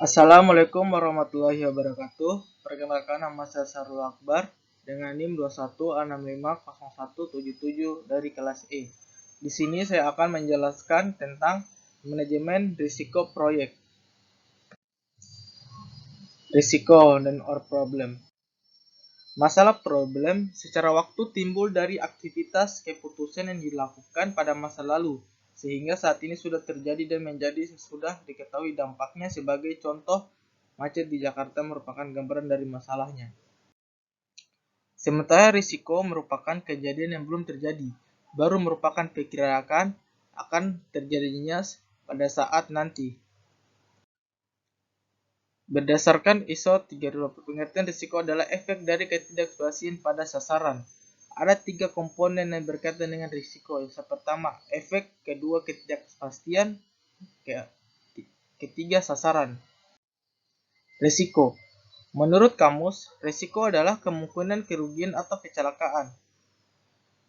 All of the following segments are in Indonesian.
Assalamualaikum warahmatullahi wabarakatuh. Perkenalkan, nama saya Sarul Akbar dengan NIM 21650177 dari kelas E. Di sini saya akan menjelaskan tentang manajemen risiko proyek. Risiko dan or problem. Masalah problem secara waktu timbul dari aktivitas keputusan yang dilakukan pada masa lalu, sehingga saat ini sudah terjadi dan menjadi sudah diketahui dampaknya. Sebagai contoh, macet di Jakarta merupakan gambaran dari masalahnya. Sementara risiko merupakan kejadian yang belum terjadi, baru merupakan perkiraan akan terjadinya pada saat nanti. Berdasarkan ISO 320, pengertian risiko adalah efek dari ketidakpastian pada sasaran. Ada 3 komponen yang berkaitan dengan risiko. Yang pertama, efek; kedua, ketidakpastian; ketiga, sasaran. Risiko. Menurut kamus, risiko adalah kemungkinan kerugian atau kecelakaan.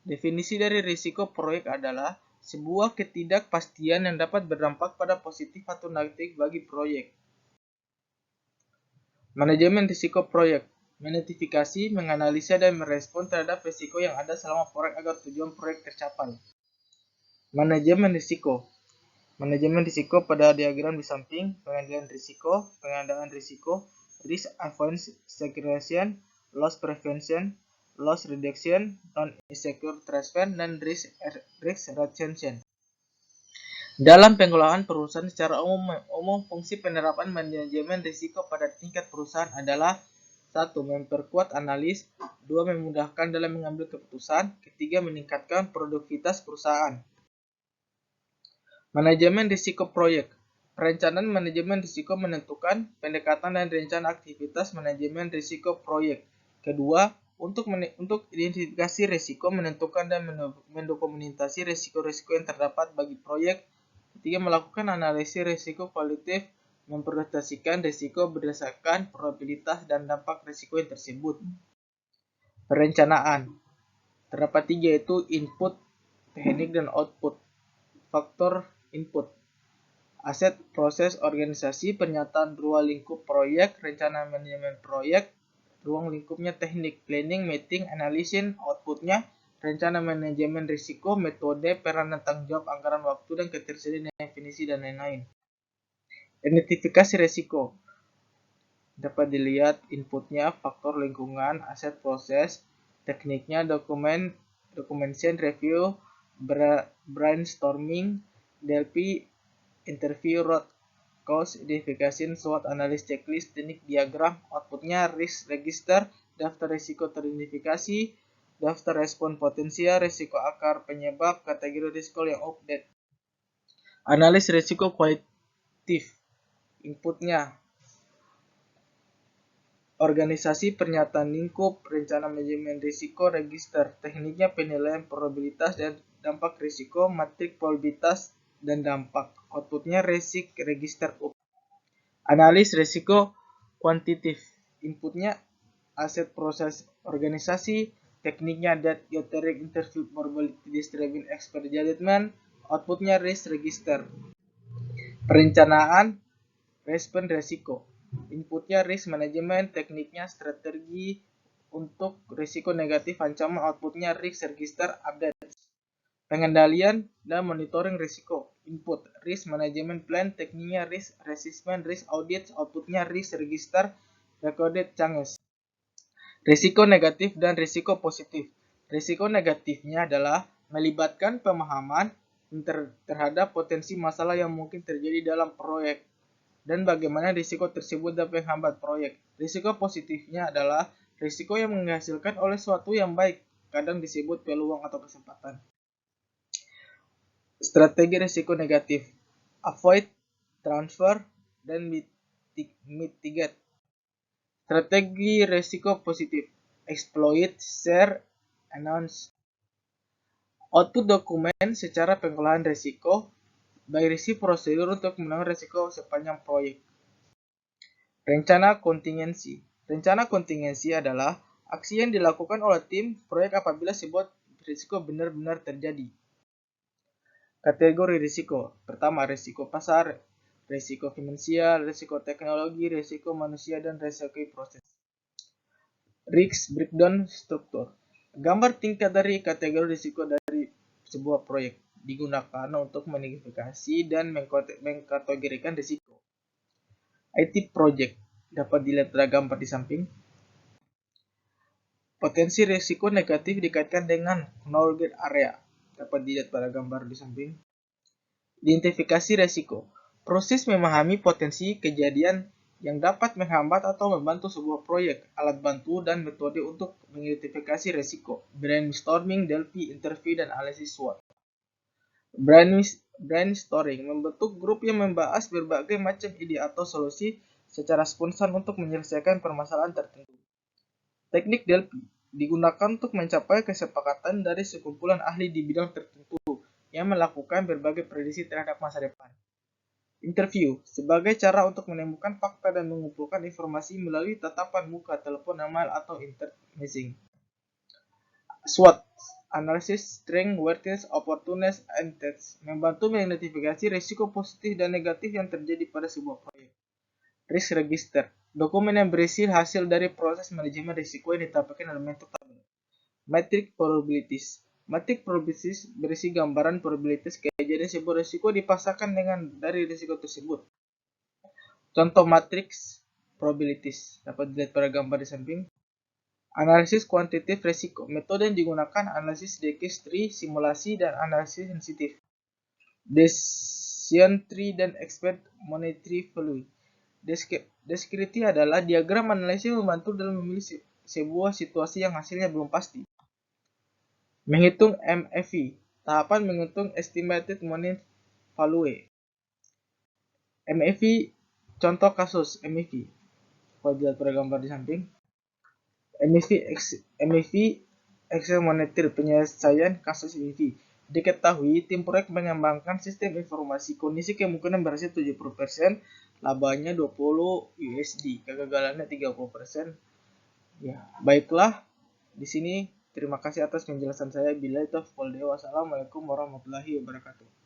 Definisi dari risiko proyek adalah sebuah ketidakpastian yang dapat berdampak pada positif atau negatif bagi proyek. Manajemen risiko proyek. Mengidentifikasi, menganalisa, dan merespon terhadap risiko yang ada selama proyek agar tujuan proyek tercapai. Manajemen risiko. Manajemen risiko pada diagram di samping: pengendalian risiko, risk avoidance, segregation, loss prevention, loss reduction, non-insecure transfer, dan risk retention. Dalam pengelolaan perusahaan secara umum, fungsi penerapan manajemen risiko pada tingkat perusahaan adalah: 1. Memperkuat analis, 2. Memudahkan dalam mengambil keputusan, 3. Meningkatkan produktivitas perusahaan. Manajemen risiko proyek. Perencanaan manajemen risiko menentukan pendekatan dan rencana aktivitas manajemen risiko proyek. Kedua, untuk identifikasi risiko, menentukan dan mendokumentasi risiko-risiko yang terdapat bagi proyek. Ketiga, melakukan analisis risiko kualitatif, mempresentasikan risiko berdasarkan probabilitas dan dampak risiko yang tersebut. Perencanaan. Terdapat 3, yaitu input, teknik, dan output. Faktor input: aset, proses, organisasi, pernyataan ruang lingkup proyek, rencana manajemen proyek, ruang lingkupnya teknik, planning, meeting, analisis. Outputnya rencana manajemen risiko, metode, peranan, tanggung jawab, anggaran, waktu, dan ketersediaan, definisi, dan lain-lain. Identifikasi risiko dapat dilihat inputnya faktor lingkungan, aset, proses, tekniknya documentation, review, brainstorming, DLP, interview, root cause identification, SWOT analysis, checklist, teknik, diagram. Outputnya risk register, daftar risiko teridentifikasi, daftar respon potensial, risiko akar penyebab, kategori risiko yang update. Analis risiko kualitatif. Inputnya organisasi, pernyataan lingkup, rencana manajemen risiko, register. Tekniknya penilaian probabilitas dan dampak risiko, matrik probabilitas dan dampak. Outputnya risk register up. Analis risiko kuantitatif. Inputnya aset, proses, organisasi. Tekniknya data gathering, interview, probability distribution, expert judgment. Outputnya risk register. Perencanaan respon risiko. Inputnya risk management, tekniknya strategi untuk risiko negatif ancaman. Outputnya risk register update. Pengendalian dan monitoring risiko. Input risk management plan, tekniknya risk assessment, risk audit. Outputnya risk register recorded changes. Risiko negatif dan risiko positif. Risiko negatifnya adalah melibatkan pemahaman terhadap potensi masalah yang mungkin terjadi dalam proyek dan bagaimana risiko tersebut dapat menghambat proyek. Risiko positifnya adalah risiko yang menghasilkan oleh suatu yang baik, kadang disebut peluang atau kesempatan. Strategi risiko negatif: avoid, transfer, dan mitigate. Strategi risiko positif: exploit, share, announce. Output dokumen secara pengelolaan risiko, berisi prosedur untuk menangani risiko sepanjang proyek. Rencana kontingensi. Rencana kontingensi adalah aksi yang dilakukan oleh tim proyek apabila sebuah risiko benar-benar terjadi. Kategori risiko. Pertama, risiko pasar. Resiko finansial, resiko teknologi, resiko manusia, dan resiko proses. Risk breakdown struktur. Gambar tingkat dari kategori risiko dari sebuah proyek digunakan untuk mengidentifikasi dan mengkategorikan risiko. IT project dapat dilihat pada gambar di samping. Potensi risiko negatif dikaitkan dengan target area dapat dilihat pada gambar di samping. Identifikasi risiko. Proses memahami potensi kejadian yang dapat menghambat atau membantu sebuah proyek, alat bantu, dan metode untuk mengidentifikasi risiko. Brainstorming, Delphi, interview, dan analisis SWOT. Brainstorming membentuk grup yang membahas berbagai macam ide atau solusi secara spontan untuk menyelesaikan permasalahan tertentu. Teknik Delphi digunakan untuk mencapai kesepakatan dari sekumpulan ahli di bidang tertentu yang melakukan berbagai prediksi terhadap masa depan. Interview sebagai cara untuk menemukan fakta dan mengumpulkan informasi melalui tatapan muka, telepon, email, atau internet messaging. SWOT Analysis Strength, Weakness, Opportunities, and Threats membantu mengidentifikasi risiko positif dan negatif yang terjadi pada sebuah proyek. Risk Register dokumen yang berisi hasil dari proses manajemen risiko yang ditampilkan dalam bentuk tabel. Matrix Probabilities. Matrix Probabilities berisi gambaran probabilitas kejadian sebuah risiko dipasangkan dengan dari risiko tersebut. Contoh matriks probabilities dapat dilihat pada gambar di samping. Analisis kuantitatif risiko. Metode yang digunakan analisis decay tree, simulasi, dan analisis sensitif. Decision tree dan expert monetary value. Deskripsi adalah diagram analisis membantu dalam memilih sebuah situasi yang hasilnya belum pasti. Menghitung MFV, tahapan menghitung estimated money value. MFV, contoh kasus MFV. Kalau dilihat pada gambar di samping. MFV Excel Monetary, penyelesaian kasus MFV. Diketahui tim proyek mengembangkan sistem informasi kondisi kemungkinan berhasil 70%, labanya 20 USD, kegagalannya 30%. Ya, baiklah. Di sini terima kasih atas penjelasan saya. Wassalamualaikum warahmatullahi wabarakatuh.